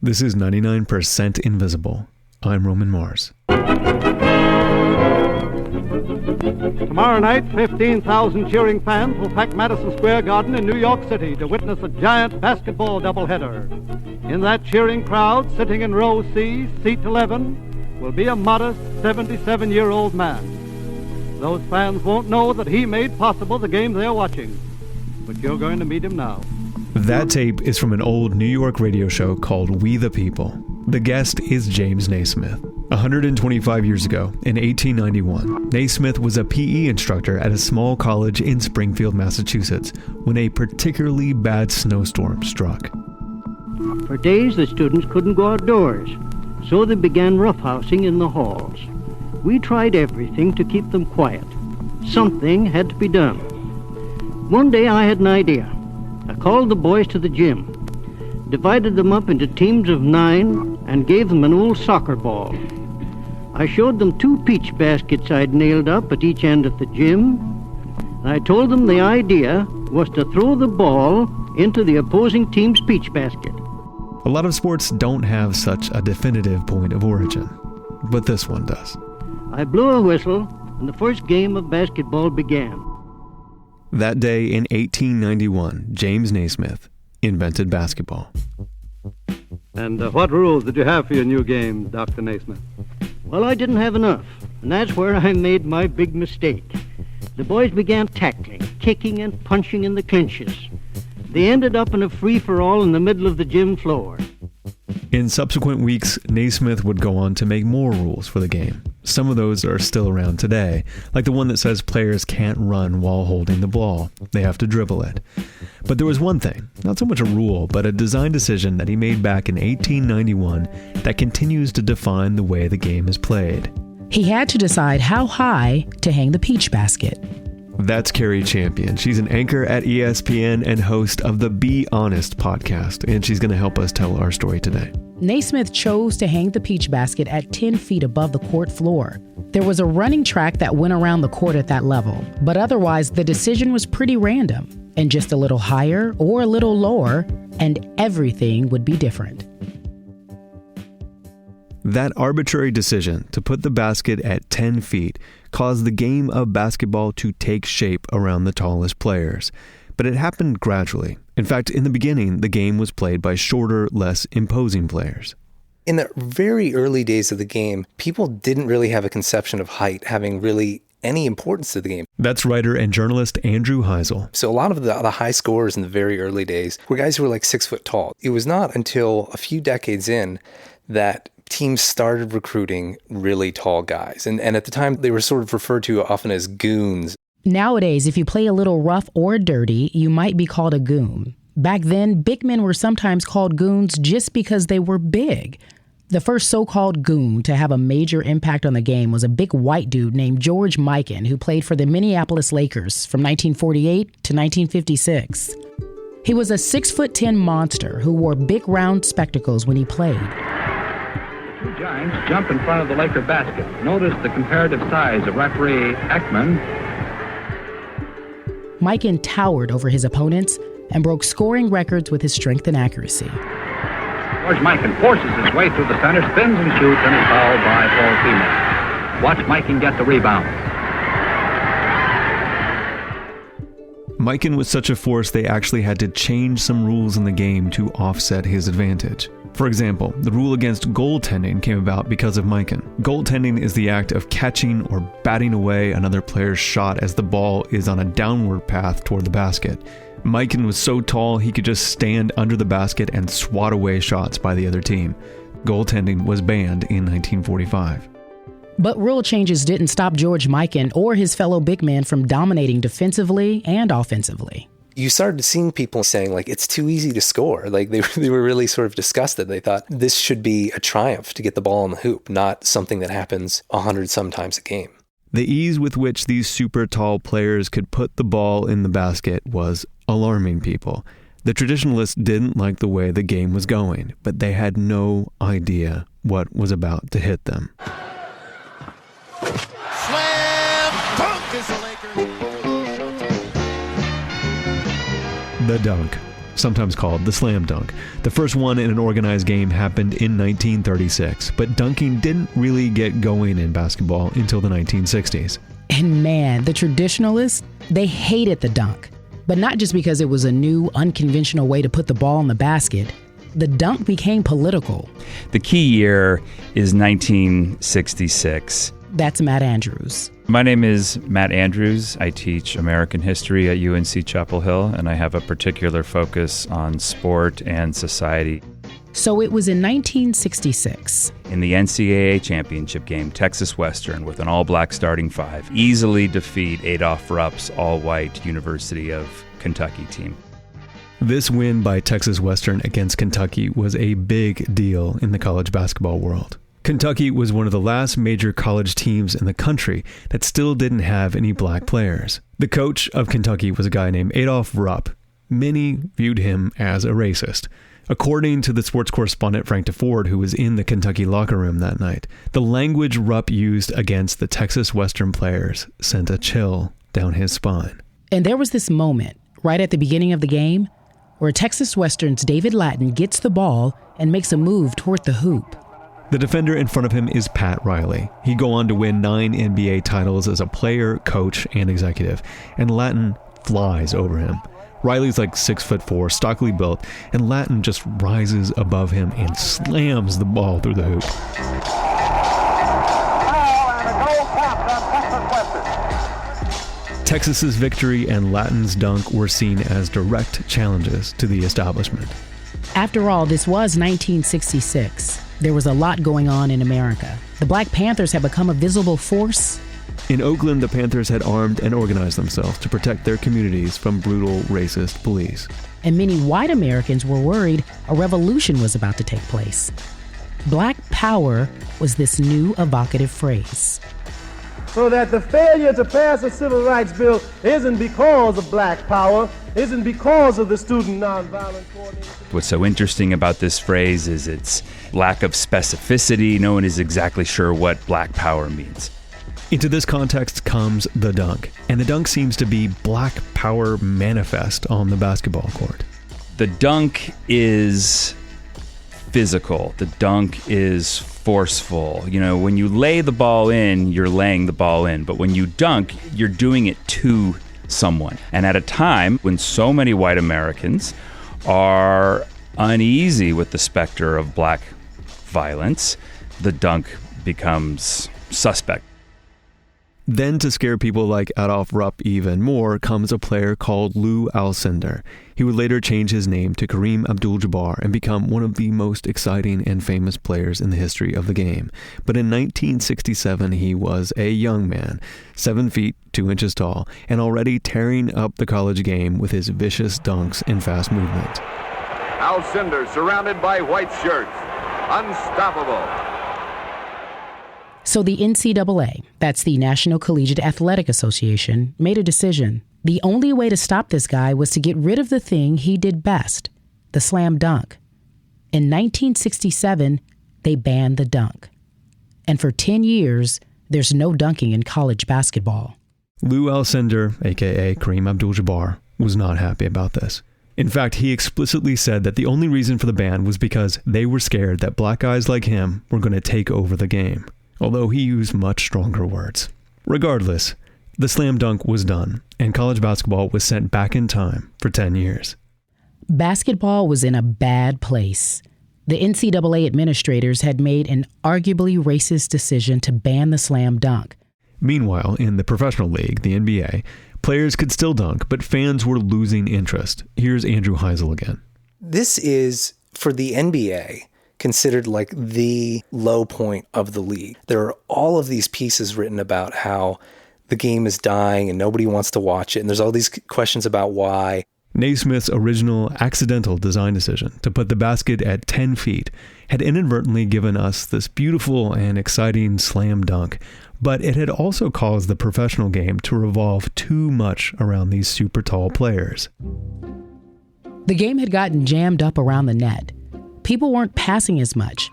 This is 99% Invisible. I'm Roman Mars. Tomorrow night, 15,000 cheering fans will pack Madison Square Garden in New York City to witness a giant basketball doubleheader. In that cheering crowd, sitting in row C, seat 11, will be a modest 77-year-old man. Those fans won't know that he made possible the game they're watching, but you're going to meet him now. That tape is from an old New York radio show called We the People. The guest is James Naismith. 125 years ago, in 1891, Naismith was a PE instructor at a small college in Springfield, Massachusetts, when a particularly bad snowstorm struck. For days, the students couldn't go outdoors, so they began roughhousing in the halls. We tried everything to keep them quiet. Something had to be done. One day, I had an idea. I called the boys to the gym, divided them up into teams of 9, and gave them an old soccer ball. I showed them 2 peach baskets I'd nailed up at each end of the gym, and I told them the idea was to throw the ball into the opposing team's peach basket. A lot of sports don't have such a definitive point of origin, but this one does. I blew a whistle, and the first game of basketball began. That day in 1891, James Naismith invented basketball. And what rules did you have for your new game, Dr. Naismith? Well, I didn't have enough, and that's where I made my big mistake. The boys began tackling, kicking, and punching in the clinches. They ended up in a free-for-all in the middle of the gym floor. In subsequent weeks, Naismith would go on to make more rules for the game. Some of those are still around today, like the one that says players can't run while holding the ball. They have to dribble it. But there was one thing, not so much a rule, but a design decision that he made back in 1891 that continues to define the way the game is played. He had to decide how high to hang the peach basket. That's Carrie Champion. She's an anchor at ESPN and host of the Be Honest podcast, and she's going to help us tell our story today. Naismith chose to hang the peach basket at 10 feet above the court floor. There was a running track that went around the court at that level, but otherwise the decision was pretty random, and just a little higher or a little lower, and everything would be different. That arbitrary decision to put the basket at 10 feet caused the game of basketball to take shape around the tallest players. But it happened gradually. In fact, in the beginning, the game was played by shorter, less imposing players. In the very early days of the game, people didn't really have a conception of height having really any importance to the game. That's writer and journalist Andrew Heisel. So a lot of the high scorers in the very early days were guys who were like 6 foot tall. It was not until a few decades in that teams started recruiting really tall guys. And at the time, they were sort of referred to often as goons. Nowadays, if you play a little rough or dirty, you might be called a goon. Back then, big men were sometimes called goons just because they were big. The first so-called goon to have a major impact on the game was a big white dude named George Mikan, who played for the Minneapolis Lakers from 1948 to 1956. He was a 6'10" monster who wore big round spectacles when he played. Two giants jump in front of the Laker basket. Notice the comparative size of referee Ekman. Mikan towered over his opponents and broke scoring records with his strength and accuracy. George Mikan forces his way through the center, spins and shoots, and is fouled by Paul Female. Watch Mikan get the rebound. Mikan was such a force they actually had to change some rules in the game to offset his advantage. For example, the rule against goaltending came about because of Mikan. Goaltending is the act of catching or batting away another player's shot as the ball is on a downward path toward the basket. Mikan was so tall he could just stand under the basket and swat away shots by the other team. Goaltending was banned in 1945. But rule changes didn't stop George Mikan or his fellow big men from dominating defensively and offensively. You started seeing people saying, like, it's too easy to score. Like, they were really sort of disgusted. They thought this should be a triumph to get the ball in the hoop, not something that happens 100 sometimes a game. The ease with which these super tall players could put the ball in the basket was alarming people. The traditionalists didn't like the way the game was going, but they had no idea what was about to hit them. Slam dunk is the Lakers. The dunk. sometimes called the slam dunk. The first one in an organized game happened in 1936, but dunking didn't really get going in basketball until the 1960s. And man, the traditionalists, they hated the dunk. But not just because it was a new, unconventional way to put the ball in the basket. The dunk became political. The key year is 1966. That's Matt Andrews. My name is Matt Andrews. I teach American history at UNC Chapel Hill, and I have a particular focus on sport and society. So it was in 1966. In the NCAA championship game, Texas Western, with an all-black starting five, easily defeat Adolph Rupp's all-white University of Kentucky team. This win by Texas Western against Kentucky was a big deal in the college basketball world. Kentucky was one of the last major college teams in the country that still didn't have any black players. The coach of Kentucky was a guy named Adolph Rupp. Many viewed him as a racist. According to the sports correspondent Frank DeFord, who was in the Kentucky locker room that night, the language Rupp used against the Texas Western players sent a chill down his spine. And there was this moment right at the beginning of the game where Texas Western's David Lattin gets the ball and makes a move toward the hoop. The defender in front of him is Pat Riley. He'd go on to win 9 NBA titles as a player, coach, and executive, and Lattin flies over him. Riley's like 6'4", stockily built, and Lattin just rises above him and slams the ball through the hoop. Texas's victory and Lattin's dunk were seen as direct challenges to the establishment. After all, this was 1966. There was a lot going on in America. The Black Panthers had become a visible force. In Oakland, the Panthers had armed and organized themselves to protect their communities from brutal, racist police. And many white Americans were worried a revolution was about to take place. Black power was this new evocative phrase. So that the failure to pass a civil rights bill isn't because of black power, isn't because of the Student Nonviolent Coordinating. What's so interesting about this phrase is its lack of specificity. No one is exactly sure what black power means. Into this context comes the dunk, and the dunk seems to be black power manifest on the basketball court. The dunk is physical. The dunk is forceful. You know, when you lay the ball in, you're laying the ball in. But when you dunk, you're doing it to someone. And at a time when so many white Americans are uneasy with the specter of black violence, the dunk becomes suspect. Then, to scare people like Adolph Rupp even more, comes a player called Lou Alcindor. He would later change his name to Kareem Abdul-Jabbar and become one of the most exciting and famous players in the history of the game. But in 1967, he was a young man, 7 feet 2 inches tall, and already tearing up the college game with his vicious dunks and fast movement. Alcindor surrounded by white shirts, unstoppable. So the NCAA, that's the National Collegiate Athletic Association, made a decision. The only way to stop this guy was to get rid of the thing he did best, the slam dunk. In 1967, they banned the dunk. And for 10 years, there's no dunking in college basketball. Lou Alcindor, aka Kareem Abdul-Jabbar, was not happy about this. In fact, he explicitly said that the only reason for the ban was because they were scared that black guys like him were going to take over the game. Although he used much stronger words. Regardless, the slam dunk was done, and college basketball was sent back in time for 10 years. Basketball was in a bad place. The NCAA administrators had made an arguably racist decision to ban the slam dunk. Meanwhile, in the professional league, the NBA, players could still dunk, but fans were losing interest. Here's Andrew Heisel again. This is, for the NBA, considered like the low point of the league. There are all of these pieces written about how the game is dying and nobody wants to watch it. And there's all these questions about why. Naismith's original accidental design decision to put the basket at 10 feet had inadvertently given us this beautiful and exciting slam dunk, but it had also caused the professional game to revolve too much around these super tall players. The game had gotten jammed up around the net. People weren't passing as much.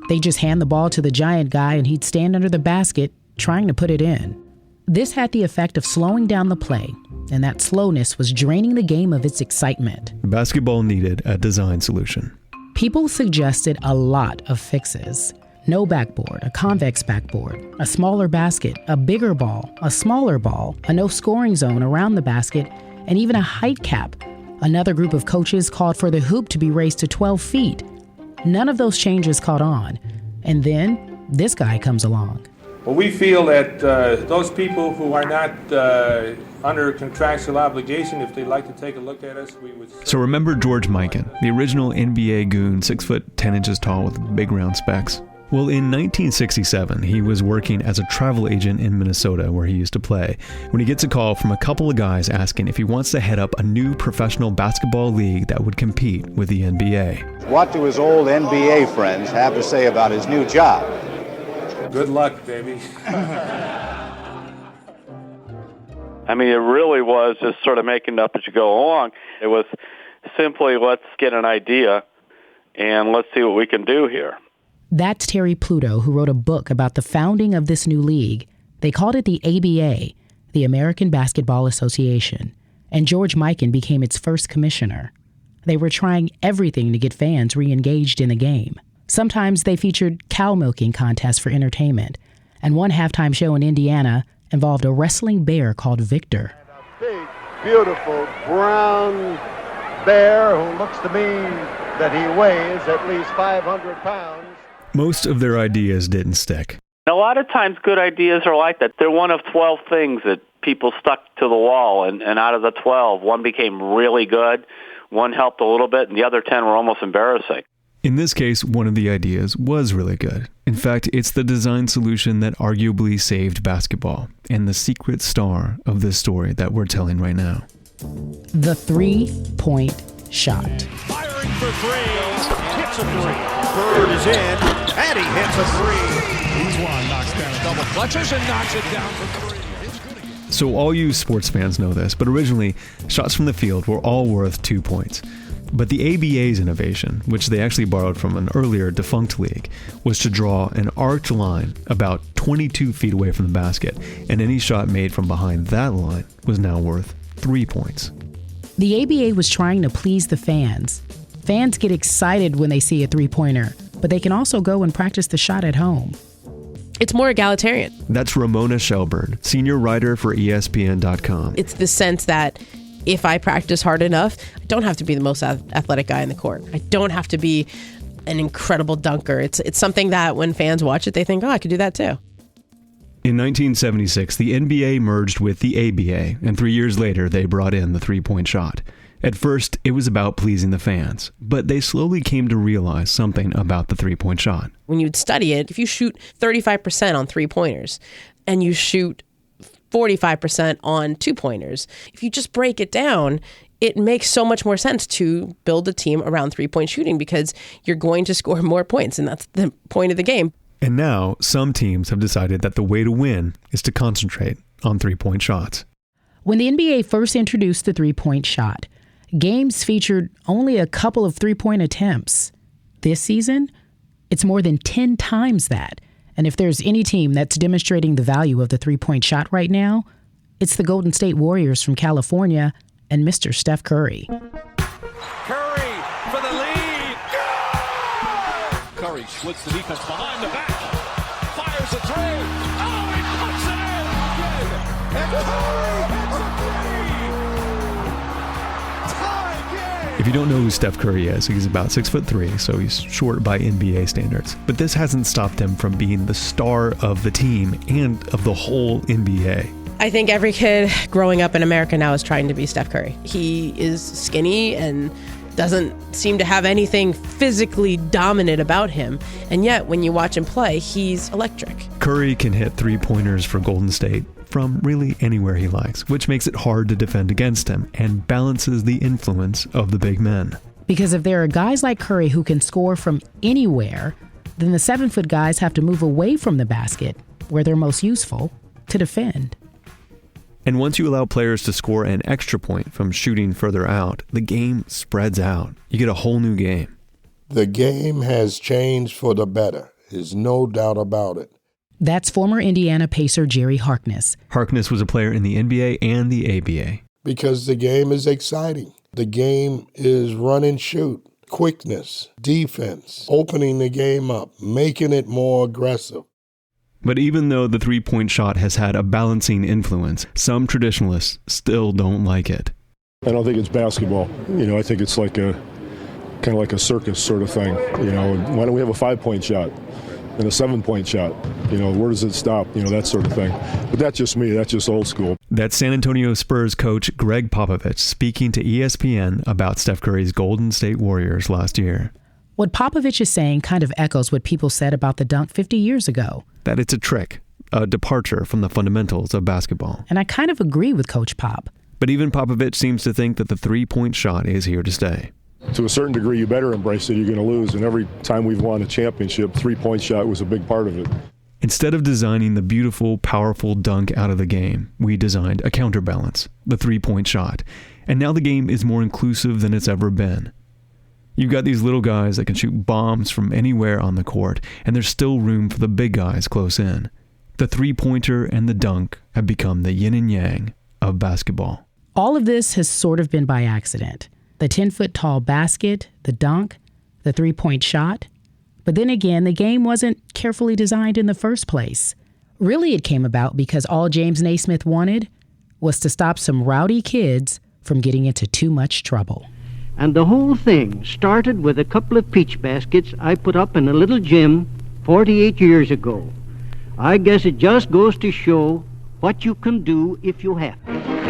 They'd just hand the ball to the giant guy and he'd stand under the basket trying to put it in. This had the effect of slowing down the play, and that slowness was draining the game of its excitement. Basketball needed a design solution. People suggested a lot of fixes. No backboard, a convex backboard, a smaller basket, a bigger ball, a smaller ball, a no scoring zone around the basket, and even a height cap. Another group of coaches called for the hoop to be raised to 12 feet. None of those changes caught on. And then this guy comes along. Well, we feel that those people who are not under contractual obligation, if they'd like to take a look at us, we would... So remember George Mikan, the original NBA goon, 6 foot 10 inches tall with big round specs? Well, in 1967, he was working as a travel agent in Minnesota where he used to play, when he gets a call from a couple of guys asking if he wants to head up a new professional basketball league that would compete with the NBA. What do his old NBA friends have to say about his new job? Good luck, baby. I mean, it really was just sort of making it up as you go along. It was simply, let's get an idea and let's see what we can do here. That's Terry Pluto, who wrote a book about the founding of this new league. They called it the ABA, the American Basketball Association, and George Mikan became its first commissioner. They were trying everything to get fans re-engaged in the game. Sometimes they featured cow milking contests for entertainment, and one halftime show in Indiana involved a wrestling bear called Victor. A big, beautiful, brown bear who looks to me that he weighs at least 500 pounds. Most of their ideas didn't stick. A lot of times good ideas are like that. They're one of 12 things that people stuck to the wall, and out of the 12, one became really good, one helped a little bit, and the other 10 were almost embarrassing. In this case, one of the ideas was really good. In fact, it's the design solution that arguably saved basketball, and the secret star of this story that we're telling right now. The three-point shot. Firing for three, hits a three. Bird is in, and he hits a three. He's one, knocks down a double clutches and knocks it down for three. So all you sports fans know this, but originally, shots from the field were all worth 2 points. But the ABA's innovation, which they actually borrowed from an earlier defunct league, was to draw an arced line about 22 feet away from the basket, and any shot made from behind that line was now worth 3 points. The ABA was trying to please the fans. Fans get excited when they see a three-pointer, but they can also go and practice the shot at home. It's more egalitarian. That's Ramona Shelburne, senior writer for ESPN.com. It's the sense that if I practice hard enough, I don't have to be the most athletic guy in the court. I don't have to be an incredible dunker. It's something that when fans watch it, they think, oh, I could do that too. In 1976, the NBA merged with the ABA, and 3 years later, they brought in the three-point shot. At first, it was about pleasing the fans, but they slowly came to realize something about the three-point shot. When you'd study it, if you shoot 35% on three-pointers and you shoot 45% on two-pointers, if you just break it down, it makes so much more sense to build a team around three-point shooting because you're going to score more points, and that's the point of the game. And now, some teams have decided that the way to win is to concentrate on three-point shots. When the NBA first introduced the three-point shot, games featured only a couple of three-point attempts. This season, it's more than 10 times that. And if there's any team that's demonstrating the value of the three-point shot right now, it's the Golden State Warriors from California and Mr. Steph Curry. Curry for the lead. Go! Curry splits the defense behind the back. Fires a three. Oh, he puts it in. And Curry hits a three. Tie game. If you don't know who Steph Curry is, he's about 6'3", so he's short by NBA standards. But this hasn't stopped him from being the star of the team and of the whole NBA. I think every kid growing up in America now is trying to be Steph Curry. He is skinny and doesn't seem to have anything physically dominant about him. And yet, when you watch him play, he's electric. Curry can hit three-pointers for Golden State from really anywhere he likes, which makes it hard to defend against him and balances the influence of the big men. Because if there are guys like Curry who can score from anywhere, then the 7-foot guys have to move away from the basket, where they're most useful, to defend. And once you allow players to score an extra point from shooting further out, the game spreads out. You get a whole new game. The game has changed for the better. There's no doubt about it. That's former Indiana Pacer Jerry Harkness. Harkness was a player in the NBA and the ABA. because the game is exciting. The game is run and shoot, quickness, defense, opening the game up, making it more aggressive. But even though the three-point shot has had a balancing influence, some traditionalists still don't like it. I don't think it's basketball. I think it's like kind of like a circus sort of thing. Why don't we have a 5-point shot and a 7-point shot? Where does it stop? That sort of thing. But that's just me. That's just old school. That's San Antonio Spurs coach Greg Popovich speaking to ESPN about Steph Curry's Golden State Warriors last year. What Popovich is saying kind of echoes what people said about the dunk 50 years ago. That it's a trick, a departure from the fundamentals of basketball. And I kind of agree with Coach Pop. But even Popovich seems to think that the three-point shot is here to stay. To a certain degree, you better embrace it. You're going to lose. And every time we've won a championship, three-point shot was a big part of it. Instead of designing the beautiful, powerful dunk out of the game, we designed a counterbalance, the three-point shot. And now the game is more inclusive than it's ever been. You've got these little guys that can shoot bombs from anywhere on the court, and there's still room for the big guys close in. The three-pointer and the dunk have become the yin and yang of basketball. All of this has sort of been by accident. The 10-foot-tall basket, the dunk, the three-point shot. But then again, the game wasn't carefully designed in the first place. Really, it came about because all James Naismith wanted was to stop some rowdy kids from getting into too much trouble. And the whole thing started with a couple of peach baskets I put up in a little gym 48 years ago. I guess it just goes to show what you can do if you have to.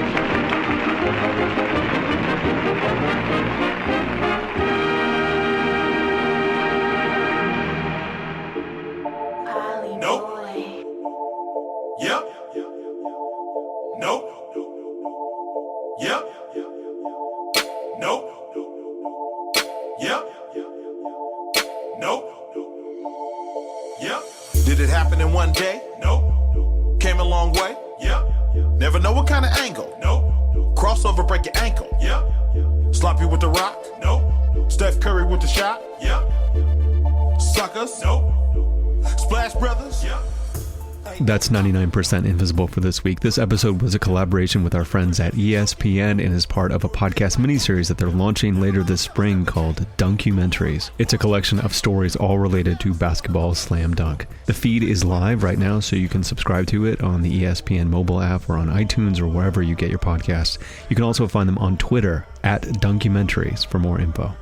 Did it happen in one day? No. Came a long way? Yeah. Never know what kind of angle? No. Crossover, break your ankle? Yeah. Sloppy with the rock? No. Steph Curry with the shot? Yeah. Suckers? No. Splash Brothers? Yeah. That's 99% Invisible for this week. This episode was a collaboration with our friends at ESPN and is part of a podcast miniseries that they're launching later this spring called Dunkumentaries. It's a collection of stories all related to basketball slam dunk. The feed is live right now, so you can subscribe to it on the ESPN mobile app or on iTunes or wherever you get your podcasts. You can also find them on Twitter at Dunkumentaries for more info.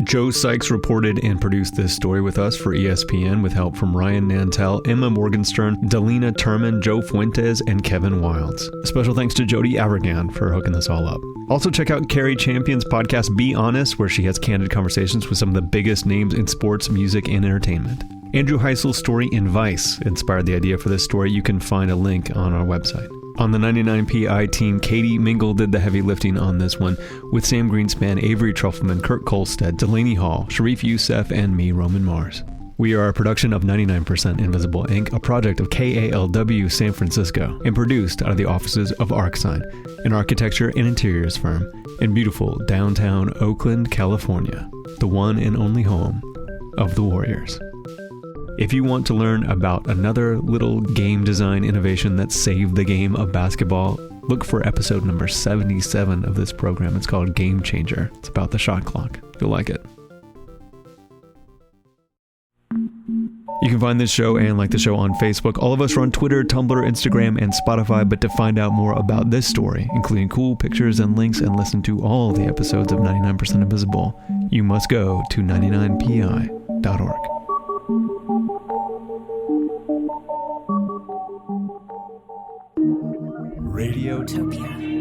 Joe Sykes reported and produced this story with us for ESPN with help from Ryan Nantel, Emma Morgenstern, Delina Turman, Joe Fuentes, and Kevin Wilds. Special thanks to Jody Avirgan for hooking this all up. Also check out Carrie Champion's podcast Be Honest, where she has candid conversations with some of the biggest names in sports, music, and entertainment. Andrew Heisel's story in Vice inspired the idea for this story. You can find a link on our website. On the 99PI team, Katie Mingle did the heavy lifting on this one, with Sam Greenspan, Avery Trufelman, Kurt Kolstad, Delaney Hall, Sharif Youssef, and me, Roman Mars. We are a production of 99% Invisible Inc., a project of KALW San Francisco, and produced out of the offices of ArcSign, an architecture and interiors firm in beautiful downtown Oakland, California, the one and only home of the Warriors. If you want to learn about another little game design innovation that saved the game of basketball, look for episode number 77 of this program. It's called Game Changer. It's about the shot clock. You'll like it. You can find this show and like the show on Facebook. All of us are on Twitter, Tumblr, Instagram, and Spotify. But to find out more about this story, including cool pictures and links, and listen to all the episodes of 99% Invisible, you must go to 99pi.org. Radiotopia.